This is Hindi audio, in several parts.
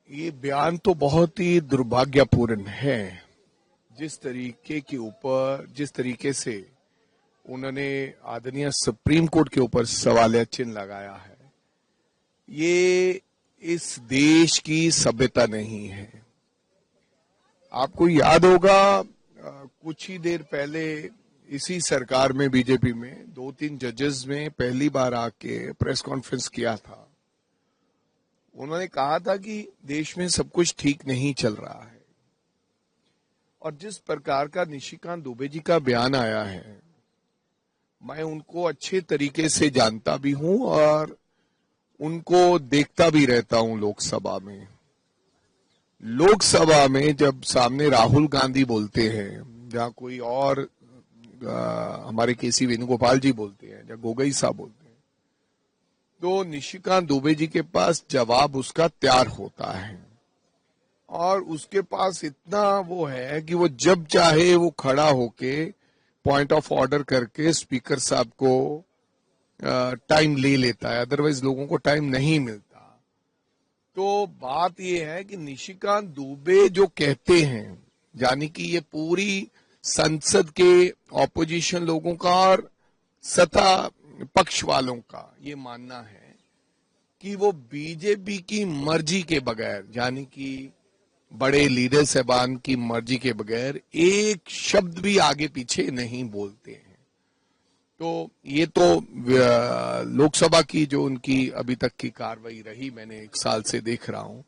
ये बयान तो बहुत ही दुर्भाग्यपूर्ण है। जिस तरीके से उन्होंने आदरणीय सुप्रीम कोर्ट के ऊपर सवालिया चिन्ह लगाया है, ये इस देश की सभ्यता नहीं है। आपको याद होगा कुछ ही देर पहले इसी सरकार में, बीजेपी में 2-3 जजेस में पहली बार आके प्रेस कॉन्फ्रेंस किया था। उन्होंने कहा था कि देश में सब कुछ ठीक नहीं चल रहा है, और जिस प्रकार का निशिकांत दुबे जी का बयान आया है, मैं उनको अच्छे तरीके से जानता भी हूं और उनको देखता भी रहता हूं लोकसभा में। लोकसभा में जब सामने राहुल गांधी बोलते हैं, जहां कोई और हमारे केसी वेणुगोपाल जी बोलते हैं, जहां गोगोई साहब बोलते हैं, तो निशिकांत दुबे जी के पास जवाब उसका तैयार होता है। और उसके पास इतना वो है कि वो जब चाहे वो खड़ा होके पॉइंट ऑफ ऑर्डर करके स्पीकर साहब को टाइम ले लेता है, अदरवाइज लोगों को टाइम नहीं मिलता। तो बात ये है कि निशिकांत दुबे जो कहते हैं, यानी कि ये पूरी संसद के ऑपोजिशन लोगों का और सत्ता पक्ष वालों का ये मानना है कि वो बीजेपी की मर्जी के बगैर, यानी कि बड़े लीडर साहबान की मर्जी के बगैर एक शब्द भी आगे पीछे नहीं बोलते हैं। तो ये तो लोकसभा की जो उनकी अभी तक की कार्रवाई रही, मैंने 1 साल से देख रहा हूं,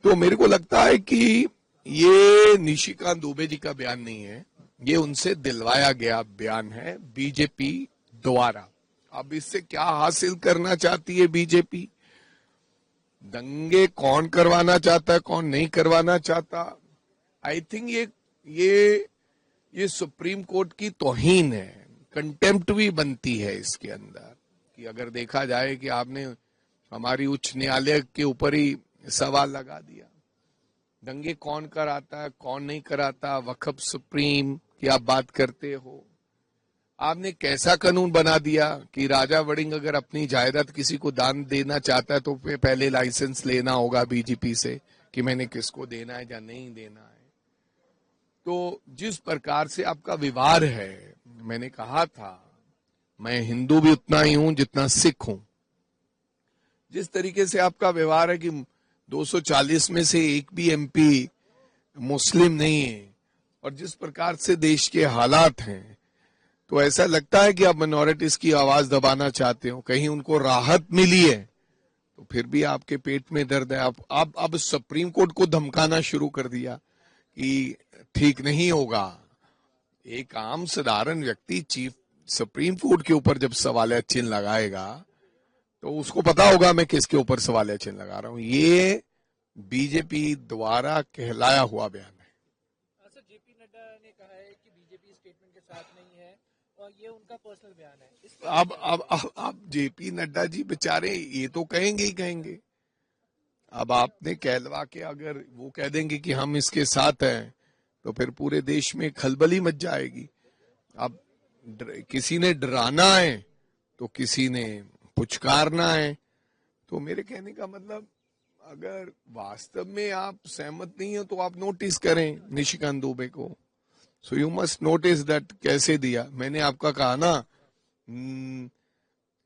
तो मेरे को लगता है कि ये निशिकांत दुबे जी का बयान नहीं है, ये उनसे दिलवाया गया बयान है बीजेपी द्वारा। अब इससे क्या हासिल करना चाहती है बीजेपी? दंगे कौन करवाना चाहता है, कौन नहीं करवाना चाहता? आई थिंक ये सुप्रीम कोर्ट की तौहीन है, कंटेम्प्ट भी बनती है इसके अंदर। कि अगर देखा जाए कि आपने हमारी उच्च न्यायालय के ऊपर ही सवाल लगा दिया, दंगे कौन कराता है, कौन नहीं कराता, वक्फ सुप्रीम की आप बात करते हो। आपने कैसा कानून बना दिया कि राजा वड़िंग अगर अपनी जायदाद किसी को दान देना चाहता है तो पहले लाइसेंस लेना होगा बीजेपी से कि मैंने किसको देना है या नहीं देना है। तो जिस प्रकार से आपका व्यवहार है, मैंने कहा था मैं हिंदू भी उतना ही हूं जितना सिख हूं। जिस तरीके से आपका व्यवहार है कि 240 में से एक भी एमपी मुस्लिम नहीं है, और जिस प्रकार से देश के हालात हैं, तो ऐसा लगता है कि आप माइनॉरिटीज की आवाज दबाना चाहते हो। कहीं उनको राहत मिली है तो फिर भी आपके पेट में दर्द है। आप अब सुप्रीम कोर्ट को धमकाना शुरू कर दिया कि ठीक नहीं होगा। एक आम साधारण व्यक्ति चीफ सुप्रीम कोर्ट के ऊपर जब सवालिया चिन्ह लगाएगा तो उसको पता होगा मैं किसके ऊपर सवालिया चिन्ह लगा रहा हूं। ये बीजेपी द्वारा कहलाया हुआ बयान है। सर, जेपी नड्डा ने कहा है कि बीजेपी स्टेटमेंट के साथ नहीं है और ये उनका पर्सनल बयान है। अब जेपी नड्डा जी बेचारे ये तो कहेंगे ही कहेंगे। अब आपने कहलवा के अगर वो कह देंगे कि हम इसके साथ हैं तो फिर पूरे देश में खलबली मच जाएगी। अब किसी ने डराना है तो किसी ने पुचकारना है। तो मेरे कहने का मतलब, अगर वास्तव में आप सहमत नहीं हो तो आप नोटिस करें निशिकांत दुबे को। So you must notice that. कैसे दिया? मैंने आपका कहा ना,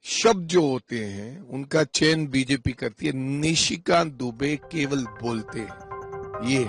शब्द जो होते हैं उनका चयन बीजेपी करती है, निशिकांत दुबे केवल बोलते हैं। ये